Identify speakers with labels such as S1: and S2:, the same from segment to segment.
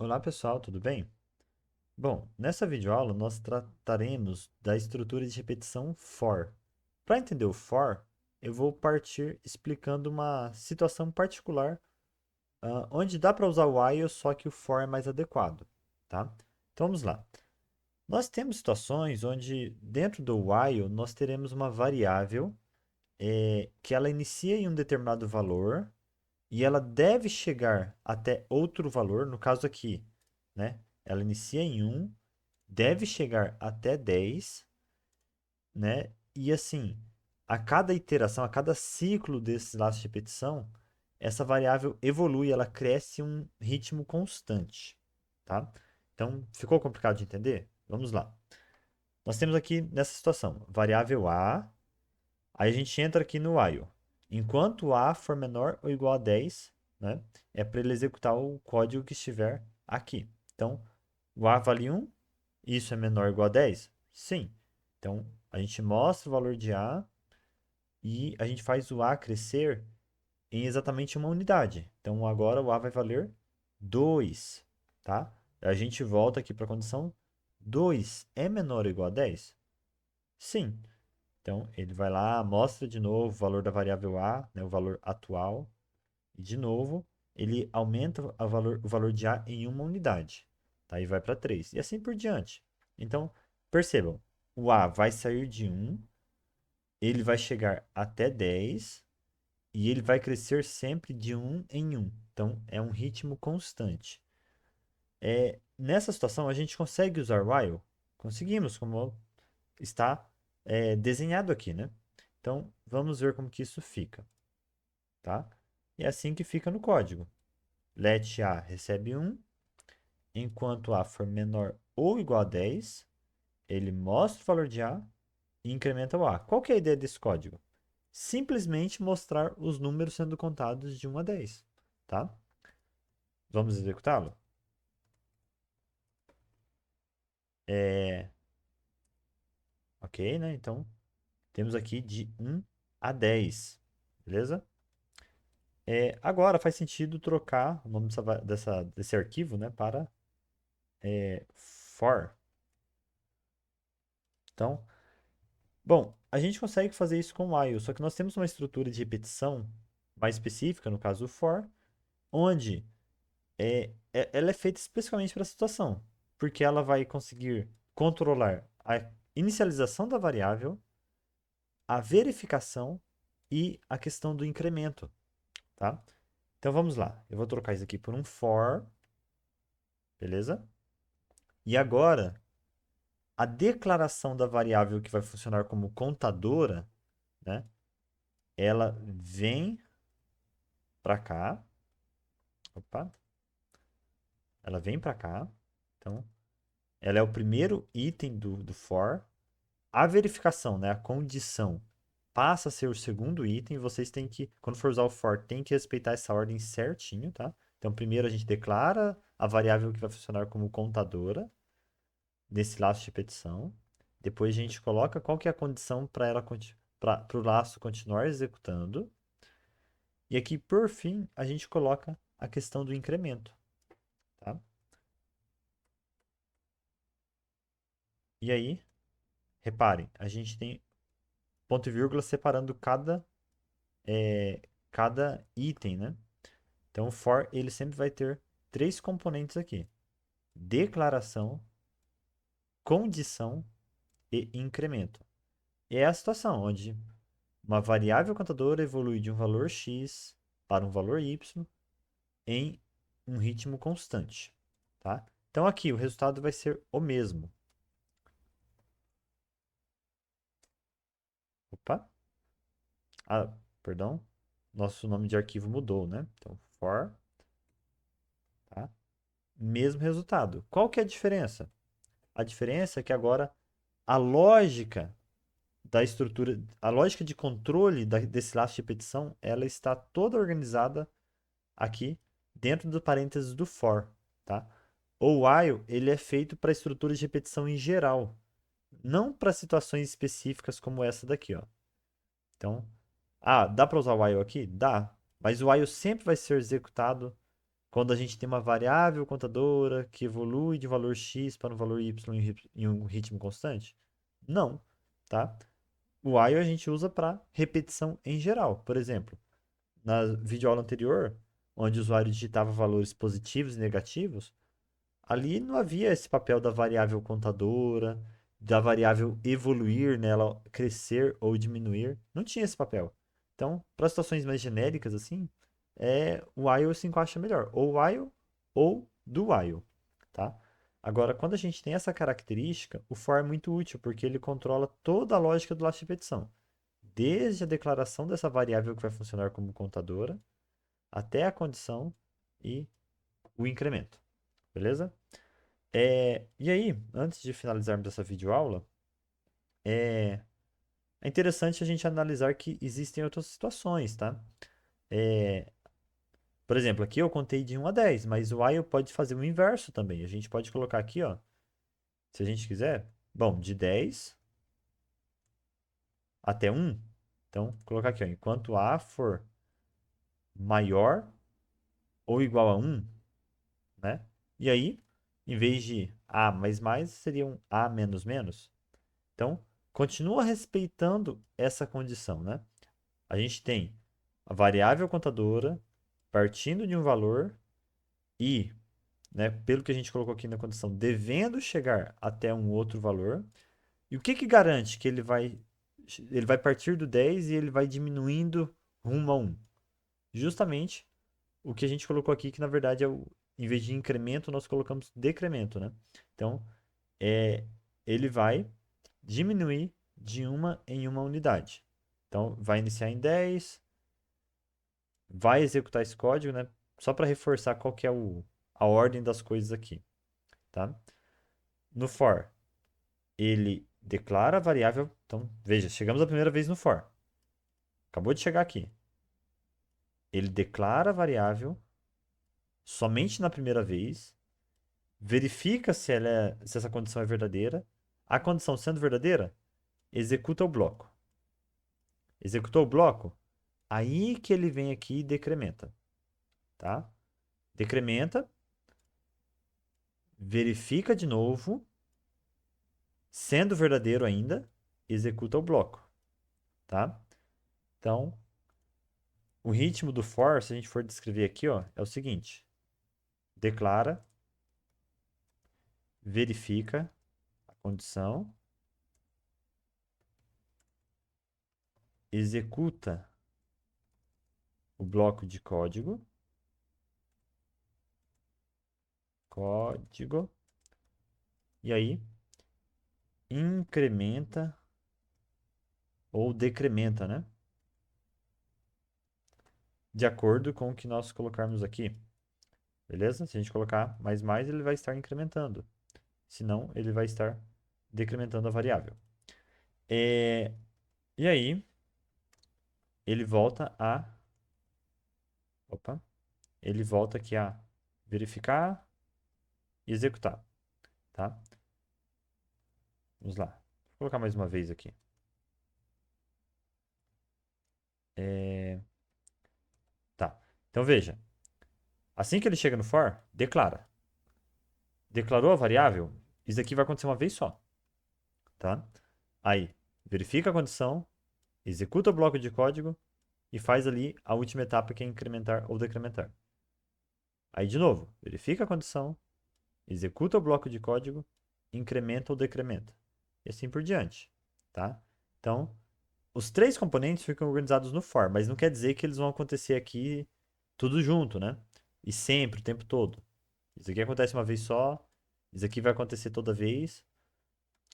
S1: Olá pessoal, tudo bem? Bom, nessa videoaula nós trataremos da estrutura de repetição for. Para entender o for, eu vou partir explicando uma situação particular, onde dá para usar o while, só que o for é mais adequado, tá? Então vamos lá. Nós temos situações onde dentro do while nós teremos uma variável que ela inicia em um determinado valor e ela deve chegar até outro valor, no caso aqui, né? Ela inicia em 1, deve chegar até 10, né? E assim, a cada iteração, a cada ciclo desse laço de repetição, essa variável evolui, ela cresce um ritmo constante, tá? Então, ficou complicado de entender? Vamos lá. Nós temos aqui nessa situação, variável A, aí a gente entra aqui no while. Enquanto A for menor ou igual a 10, né, é para ele executar o código que estiver aqui. Então, o A vale 1, isso é menor ou igual a 10? Sim. Então, a gente mostra o valor de A e a gente faz o A crescer em exatamente uma unidade. Então, agora o A vai valer 2, tá? A gente volta aqui para a condição 2 é menor ou igual a 10? Sim. Então, ele vai lá, mostra de novo o valor da variável A, né, o valor atual, e de novo, ele aumenta o valor de A em uma unidade, tá? E vai para 3, e assim por diante. Então, percebam, o A vai sair de 1, ele vai chegar até 10, e ele vai crescer sempre de 1 em 1. Então, é um ritmo constante. Nessa situação, a gente consegue usar while? Conseguimos, como está desenhado aqui, né? Então, vamos ver como que isso fica, tá? É assim que fica no código. Let A recebe 1, enquanto A for menor ou igual a 10, ele mostra o valor de A e incrementa o A. Qual que é a ideia desse código? Simplesmente mostrar os números sendo contados de 1 a 10, tá? Vamos executá-lo? É, ok, né? Então, temos aqui de 1 a 10, beleza? Agora faz sentido trocar o nome desse arquivo, né, para for. Então, bom, a gente consegue fazer isso com o while, só que nós temos uma estrutura de repetição mais específica, no caso o for, onde ela é feita especificamente para a situação, porque ela vai conseguir controlar a inicialização da variável, a verificação e a questão do incremento, tá? Então vamos lá, eu vou trocar isso aqui por um for, beleza? E agora, a declaração da variável que vai funcionar como contadora, né? Ela vem para cá. Opa, ela vem para cá. Então, ela é o primeiro item do for. A verificação, né, a condição, passa a ser o segundo item. Vocês têm que, quando for usar o for, tem que respeitar essa ordem certinho, tá? Então, primeiro a gente declara a variável que vai funcionar como contadora desse laço de repetição. Depois a gente coloca qual que é a condição para o laço continuar executando. E aqui, por fim, a gente coloca a questão do incremento, tá? E aí, reparem, a gente tem ponto e vírgula separando cada item, né? Então, o for, ele sempre vai ter três componentes aqui: declaração, condição e incremento. E é a situação onde uma variável contadora evolui de um valor x para um valor y em um ritmo constante, tá? Então, aqui o resultado vai ser o mesmo. Opa, ah, perdão, nosso nome de arquivo mudou, né? Então, for, tá? Mesmo resultado. Qual que é a diferença? A diferença é que agora a lógica da estrutura, a lógica de controle desse laço de repetição, ela está toda organizada aqui dentro do parênteses do for, tá? O while, ele é feito para estruturas de repetição em geral, não para situações específicas como essa daqui, ó. Então, dá para usar o while aqui? Dá, mas o while sempre vai ser executado quando a gente tem uma variável contadora que evolui de valor x para um valor y em um ritmo constante? Não, tá? O while a gente usa para repetição em geral. Por exemplo, na videoaula anterior, onde o usuário digitava valores positivos e negativos, ali não havia esse papel da variável contadora, da variável evoluir, né, ela crescer ou diminuir. Não tinha esse papel. Então, para situações mais genéricas assim, o while se encaixa melhor. Ou while ou do while, tá? Agora, quando a gente tem essa característica, o for é muito útil, porque ele controla toda a lógica do last repetição. Desde a declaração dessa variável que vai funcionar como contadora, até a condição e o incremento. Beleza? E aí, antes de finalizarmos essa videoaula, é, é interessante a gente analisar que existem outras situações, tá? É, por exemplo, aqui eu contei de 1 a 10, mas o while pode fazer o inverso também. A gente pode colocar aqui, ó, se a gente quiser, bom, de 10 até 1. Então, colocar aqui, ó, enquanto A for maior ou igual a 1, né? E aí, em vez de A mais mais, seria um A menos menos. Então, continua respeitando essa condição, né? A gente tem a variável contadora partindo de um valor e, né, pelo que a gente colocou aqui na condição, devendo chegar até um outro valor. E o que que garante que ele vai partir do 10 e ele vai diminuindo rumo a 1? Justamente o que a gente colocou aqui, que na verdade em vez de incremento, nós colocamos decremento, né? Então, ele vai diminuir de uma em uma unidade. Então, vai iniciar em 10, vai executar esse código, né? Só para reforçar qual que é a ordem das coisas aqui, tá? No for, ele declara a variável. Então, veja, chegamos a primeira vez no for. Acabou de chegar aqui. Ele declara a variável somente na primeira vez, verifica se essa condição é verdadeira. A condição sendo verdadeira, executa o bloco. Executou o bloco, aí que ele vem aqui e decrementa, tá? Decrementa, verifica de novo, sendo verdadeiro ainda, executa o bloco, tá? Então, o ritmo do for, se a gente for descrever aqui, ó, é o seguinte: declara, verifica a condição, executa o bloco de código, e aí incrementa ou decrementa, né? De acordo com o que nós colocarmos aqui. Beleza? Se a gente colocar mais, ele vai estar incrementando. Senão, ele vai estar decrementando a variável. É, E aí, ele volta a. Opa! Ele volta aqui a verificar e executar. Tá? Vamos lá. Vou colocar mais uma vez aqui. É, Tá. Então veja. Assim que ele chega no for, declara. Declarou a variável, isso aqui vai acontecer uma vez só. Tá? Aí, verifica a condição, executa o bloco de código e faz ali a última etapa que é incrementar ou decrementar. Aí, de novo, verifica a condição, executa o bloco de código, incrementa ou decrementa. E assim por diante. Tá? Então, os três componentes ficam organizados no for, mas não quer dizer que eles vão acontecer aqui tudo junto, né? E sempre, o tempo todo. Isso aqui acontece uma vez só, isso aqui vai acontecer toda vez.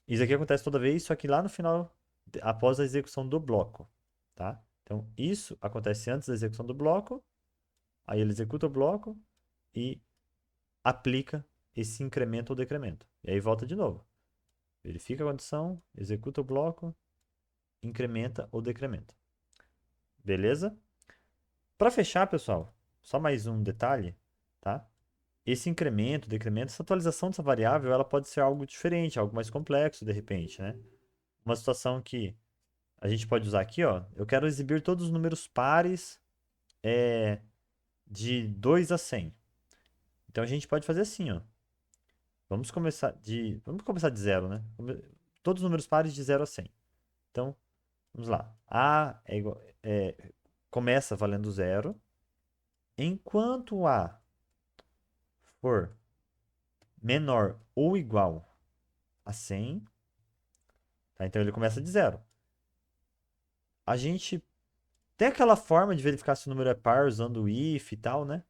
S1: Isso aqui acontece toda vez, só que lá no final, após a execução do bloco, tá? Então, isso acontece antes da execução do bloco, aí ele executa o bloco e aplica esse incremento ou decremento. E aí volta de novo. Verifica a condição, executa o bloco, incrementa ou decrementa. Beleza? Para fechar, pessoal, só mais um detalhe, tá? Esse incremento, decremento, essa atualização dessa variável, ela pode ser algo diferente, algo mais complexo de repente, né? Uma situação que a gente pode usar aqui, ó. Eu quero exibir todos os números pares de 2 a 100. Então a gente pode fazer assim, ó. Vamos começar de zero, né? Todos os números pares de 0 a 100. Então, vamos lá. Começa valendo zero. Enquanto A for menor ou igual a 100, tá? Então ele começa de zero. A gente tem aquela forma de verificar se o número é par usando o if e tal, né?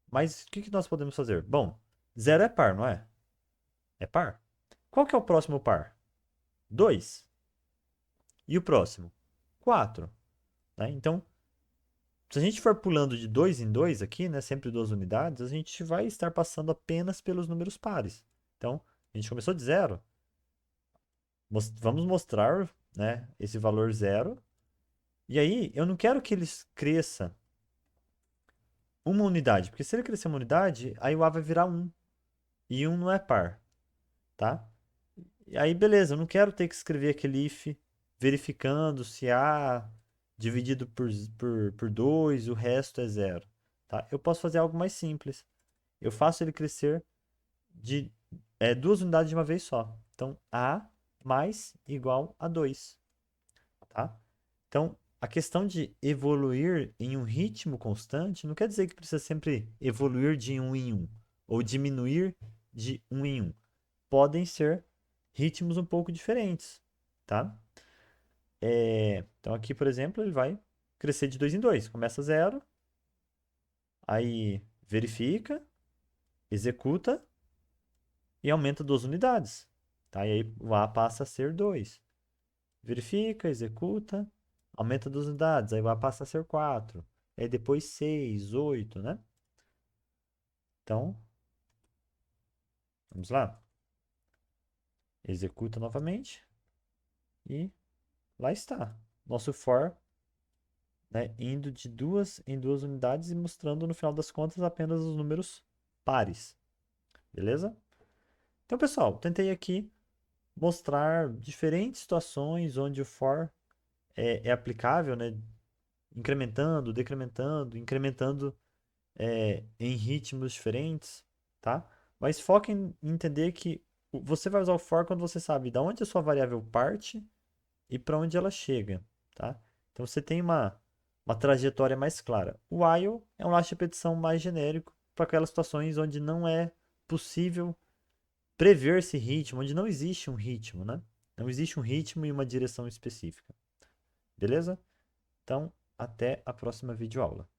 S1: Mas o que que nós podemos fazer? Bom, zero é par, não é? É par. Qual que é o próximo par? 2. E o próximo? 4. Né? Então, se a gente for pulando de 2 em 2 aqui, né, sempre duas unidades, a gente vai estar passando apenas pelos números pares. Então, a gente começou de zero. Vamos mostrar, né, esse valor zero. E aí, eu não quero que ele cresça uma unidade, porque se ele crescer uma unidade, aí o A vai virar 1. E 1 não é par, tá? E aí, beleza, eu não quero ter que escrever aquele if verificando se A dividido por 2, o resto é zero, tá? Eu posso fazer algo mais simples. Eu faço ele crescer de duas unidades de uma vez só. Então, A mais igual a 2, tá? Então, a questão de evoluir em um ritmo constante não quer dizer que precisa sempre evoluir de um em um ou diminuir de um em um. Podem ser ritmos um pouco diferentes, tá? Então aqui, por exemplo, ele vai crescer de 2 em 2. Começa zero, aí verifica, executa e aumenta 2 unidades. Tá? E aí o A passa a ser 2. Verifica, executa, aumenta 2 unidades. Aí o A passa a ser 4. Aí depois 6, 8, né? Então, vamos lá. Executa novamente e lá está. Nosso for, né, indo de duas em duas unidades e mostrando no final das contas apenas os números pares. Beleza? Então, pessoal, tentei aqui mostrar diferentes situações onde o for é aplicável, né? Incrementando, decrementando, incrementando em ritmos diferentes, tá? Mas foque em entender que você vai usar o for quando você sabe de onde a sua variável parte e para onde ela chega, tá? Então você tem uma trajetória mais clara. O while é um laço de repetição mais genérico para aquelas situações onde não é possível prever esse ritmo, onde não existe um ritmo, né? Não existe um ritmo e uma direção específica. Beleza? Então, até a próxima videoaula.